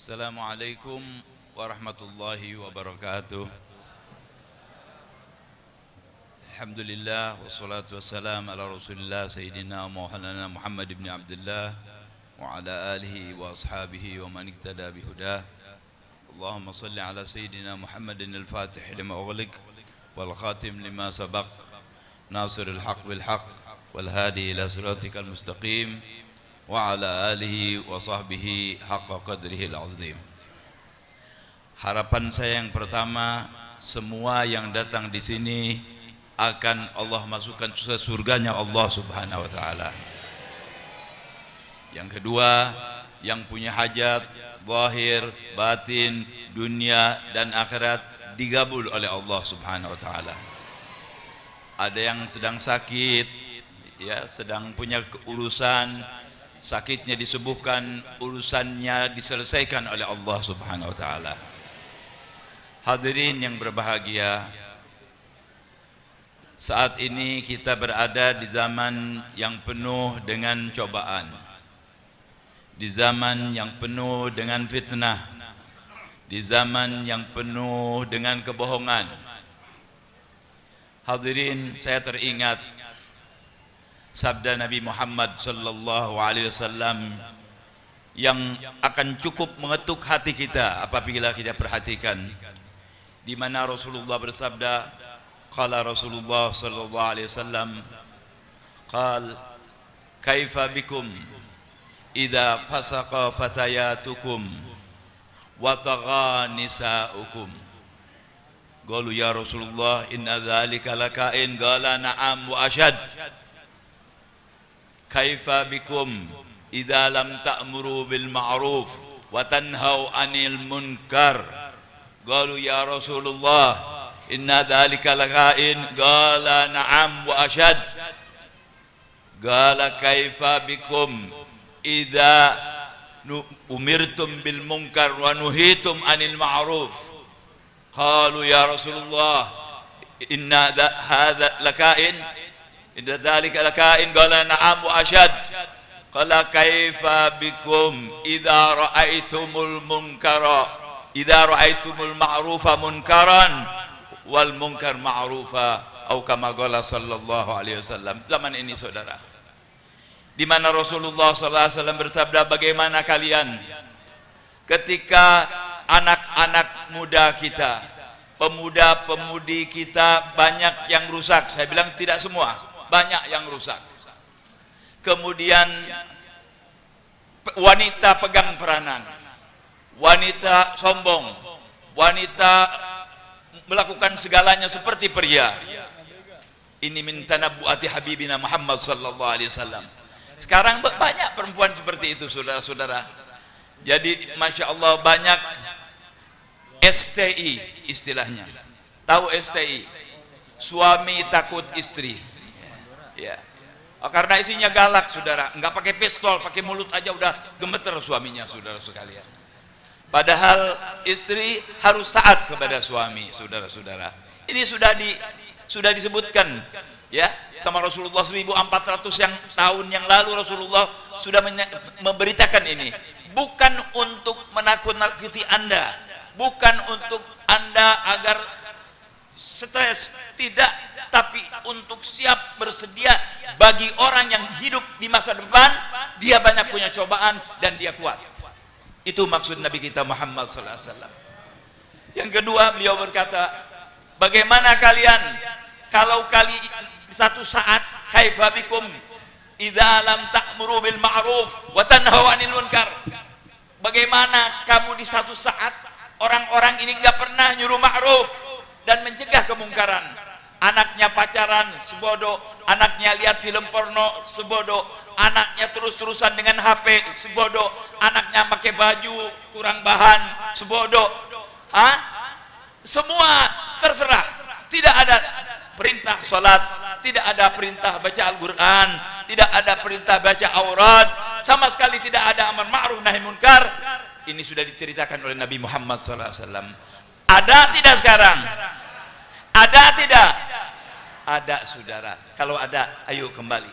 Assalamualaikum warahmatullahi wabarakatuh. Alhamdulillah wassalatu wassalam ala Rasulillah Sayyidina Maulana Muhammad ibn Abdullah wa ala alihi wa ashabihi wa man iktada bihudah. Allahumma salli ala Sayyidina Muhammadin al-Fatih lima ughliq wal khatim lima sabaq nasiril haq bil haq wal hadi ila siratikal mustaqim wa ala alihi wa sahbihi haqqa qadrihi al-azim. Harapan saya yang pertama, semua yang datang di sini akan Allah masukkan ke surganya Allah Subhanahu wa taala. Yang kedua, yang punya hajat zahir, batin, dunia dan akhirat digabul oleh Allah Subhanahu wa taala. Ada yang sedang sakit, ya, sedang punya urusan, sakitnya disembuhkan, urusannya diselesaikan oleh Allah Subhanahu wa taala. Hadirin yang berbahagia, saat ini kita berada di zaman yang penuh dengan cobaan, di zaman yang penuh dengan fitnah, di zaman yang penuh dengan kebohongan. Hadirin, saya teringat sabda Nabi Muhammad sallallahu alaihi wasallam yang akan cukup mengetuk hati kita apabila kita perhatikan, di mana Rasulullah bersabda, qala Rasulullah sallallahu alaihi wasallam, qal kaifa bikum idza fasaqa fatayatukum wa tagha nisaukum. Qalu ya Rasulullah inna dzalika lakain, qala na'am wa ashad. Kaifa bikum idza lam ta'muru bil ma'ruf wa tanhau 'anil munkar. Qalu ya Rasulullah inna dzalika lakain, qala na'am wa ashad. Qala kaifa bikum idza umirtum bil munkar wa nuhitum 'anil ma'ruf. Qalu ya Rasulullah inna hadza lakain, idza dzalika lakain, qala na'am wa ashad. Qala kaifa bikum idza ra'aitumul munkara, idza ra'aitumul ma'rufa munkaran wal munkar ma'rufa, atau kama qala sallallahu alaihi wasallam. Zaman ini saudara, di mana Rasulullah sallallahu alaihi wasallam bersabda, bagaimana kalian ketika anak-anak muda kita, pemuda-pemudi kita banyak yang rusak. Saya bilang tidak semua, banyak yang rusak. Kemudian wanita pegang peranan, wanita sombong, wanita melakukan segalanya seperti pria. Ini min tanabbuati habibina Muhammad sallallahu alaihi wasallam. Sekarang banyak perempuan seperti itu, saudara-saudara. Jadi masya Allah, banyak STI istilahnya. Tahu STI? Suami takut istri. Ya. Karena isinya galak, saudara. Enggak pakai pistol, pakai mulut aja udah gemeter suaminya, saudara sekalian. Padahal istri harus taat kepada suami, saudara-saudara. Ini sudah disebutkan, ya, sama Rasulullah 1400 tahun yang lalu. Rasulullah sudah memberitakan ini. Bukan untuk menakut-nakuti Anda, bukan untuk Anda agar stres, tidak, tapi untuk siap bersedia bagi orang yang hidup di masa depan. Dia banyak punya cobaan dan dia kuat. Itu maksud Nabi kita Muhammad sallallahu alaihi wasallam. Yang kedua, beliau berkata, bagaimana kalian kalau satu saat, kaifa bikum idza lam ta'muru bil ma'ruf wa tanhau 'anil munkar. Bagaimana kamu di satu saat orang-orang ini enggak pernah nyuruh ma'ruf dan mencegah kemungkaran. Anaknya pacaran, sebodoh. Anaknya lihat film porno, sebodoh. Anaknya terus-terusan dengan HP, sebodoh. Anaknya pakai baju kurang bahan, sebodoh. Semua terserah. Tidak ada perintah sholat, tidak ada perintah baca Al-Quran, tidak ada perintah baca aurat, sama sekali tidak ada amar ma'ruf nahi munkar. Ini sudah diceritakan oleh Nabi Muhammad SAW. Ada tidak sekarang? Ada tidak? Ada, saudara. Kalau ada, ayo kembali.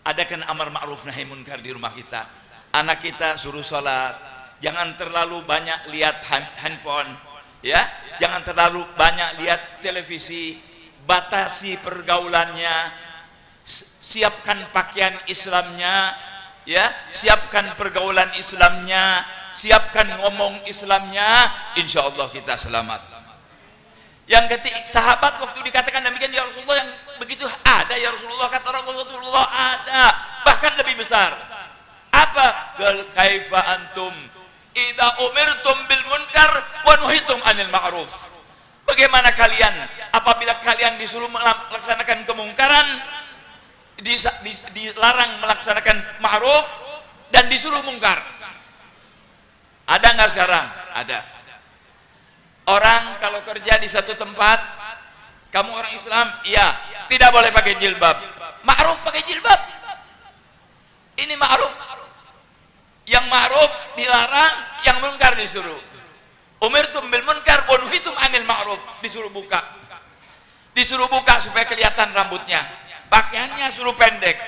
Adakan amar ma'ruf nahi munkar di rumah kita. Anak kita suruh sholat, jangan terlalu banyak lihat handphone, ya, jangan terlalu banyak lihat televisi, batasi pergaulannya, siapkan pakaian Islamnya, ya, siapkan pergaulan Islamnya, siapkan ngomong Islamnya, insya Allah kita selamat. Yang ketiga, sahabat waktu dikatakan demikian, ya Rasulullah, yang begitu ada ya Rasulullah, kata Rasulullah, ada, bahkan lebih besar. Apa? Kaifa antum idza umirtum bil munkar wa nuhitum anil ma'ruf. Bagaimana kalian apabila kalian disuruh melaksanakan kemungkaran, dilarang melaksanakan ma'ruf, dan disuruh mungkar? Ada nggak sekarang? Ada. Orang kalau kerja di satu tempat, kamu orang Islam, iya, tidak boleh pakai jilbab. Ma'ruf pakai jilbab. Ini ma'ruf. Yang ma'ruf dilarang, yang munkar disuruh. Umirtum bil munkar wa nuhitum anil ma'ruf, disuruh buka. Disuruh buka supaya kelihatan rambutnya. Pakaiannya suruh pendek.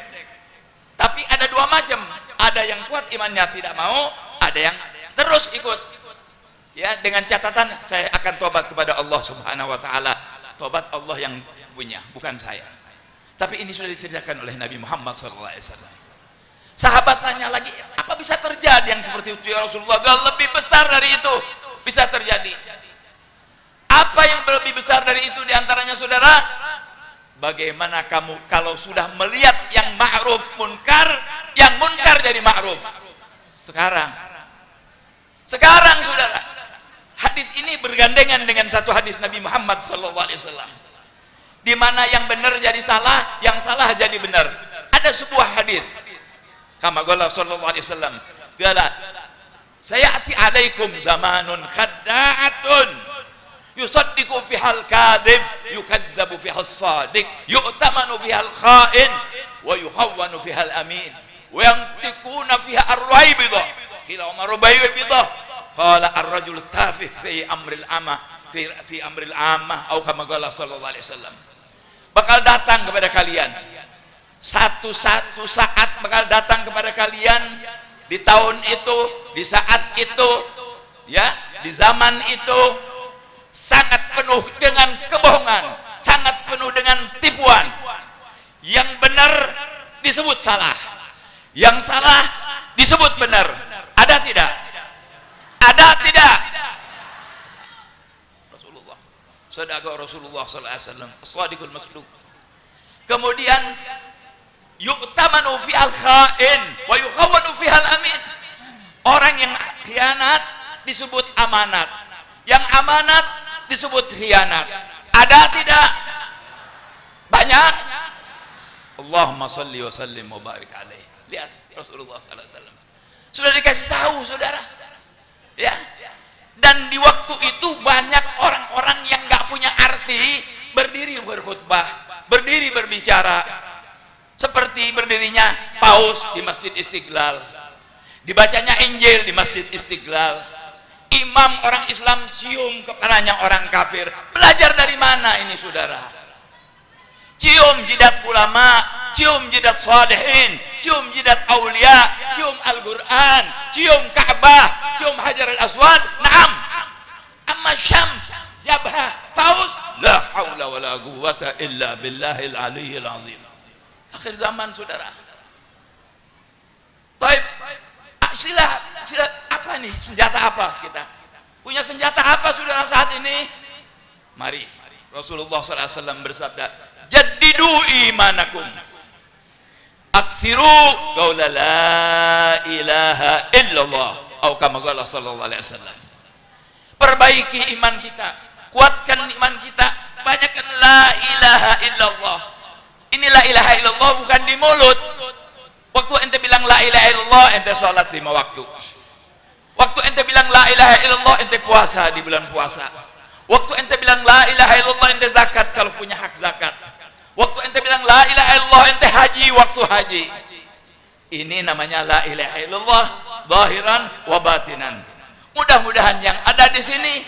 Tapi ada dua macam. Ada yang kuat imannya tidak mau, ada yang terus ikut. Ya, dengan catatan saya akan tobat kepada Allah Subhanahu wa taala. Tobat Allah yang punya, bukan saya. Tapi ini sudah diceritakan oleh Nabi Muhammad SAW. Sahabat tanya lagi, apa bisa terjadi yang seperti itu ya Rasulullah? Gak lebih besar dari itu bisa terjadi. Apa yang lebih besar dari itu diantaranya, saudara? Bagaimana kamu kalau sudah melihat yang ma'ruf munkar, yang munkar jadi ma'ruf? Sekarang saudara, hadis ini bergandengan dengan satu hadis Nabi Muhammad SAW, di mana yang benar jadi salah, yang salah jadi benar. Ada sebuah hadis, kama qala sallallahu alaihi wasallam, qala sayati alaikum zamanun khadda'atun yusaddiqu fihal kadhib yukadzabu fihal sadiq yu'tamanu fihal kha'in wa yuhawwanu fihal amin wa yantiquna fiha ar-raibidah qila umar raibidah qala ar-rajul tafih fi amril amah fi amril amah atau kama qala sallallahu alaihi wasallam. Bakal datang kepada kalian satu saat, bakal datang kepada kalian di tahun itu, di saat itu, ya, di zaman itu, sangat penuh dengan kebohongan, sangat penuh dengan tipuan. Yang benar disebut salah, yang salah disebut benar. Ada tidak? Ada tidak? Rasulullah, sadaqah Rasulullah sallallahu alaihi wasallam, as-sadiqul masduq. Kemudian yu'tamanu fi'al kha'in wa yukhawwanu fi'al amin. Orang yang khianat disebut amanat, yang amanat disebut khianat. Ada tidak? Banyak. Allahumma salli wa sallim wa barik alaihi. Lihat Rasulullah sallallahu alaihi wasallam sudah dikasih tahu, saudara, ya. Dan di waktu itu banyak orang-orang yang nggak punya arti berdiri berkhutbah, berdiri berbicara, seperti berdirinya Paus di Masjid Istiqlal, dibacanya Injil di Masjid Istiqlal. Imam orang Islam cium kepalanya orang kafir. Belajar dari mana ini, saudara? Cium jidat ulama, cium jidat salihin, cium jidat aulia, cium Al-Quran, cium Ka'bah, cium Hajar al-Aswad. Naam. Amma Syams, Jabhah, Paus, la haula wa la quwwata illa billahil aliyyil azim. Akhir zaman, saudara. Taib, sila apa nih? Senjata apa kita? Punya senjata apa, saudara, saat ini? Mari, Rasulullah SAW bersabda, jaddidu imanakum, aksiru qaula la ilaha illallah, atau kama qala sallallahu alaihi wasallam. Perbaiki iman kita, kuatkan iman kita, banyakkan la ilaha illallah. Ini la ilaha illallah bukan di mulut. Waktu ente bilang la ilaha illallah, ente sholat 5 waktu. Waktu ente bilang la ilaha illallah, ente puasa di bulan puasa. Waktu ente bilang la ilaha illallah, ente zakat kalau punya hak zakat. Waktu ente bilang la ilaha illallah, ente haji waktu haji. Ini namanya la ilaha illallah zahiran wa batinan. Mudah-mudahan yang ada di sini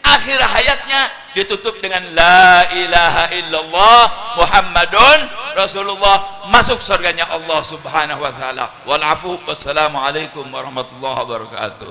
akhir hayatnya ditutup dengan la ilaha illallah Muhammadun Rasulullah, masuk surganya Allah Subhanahu wa taala. Wal afu wassalamu alaikum warahmatullahi wabarakatuh.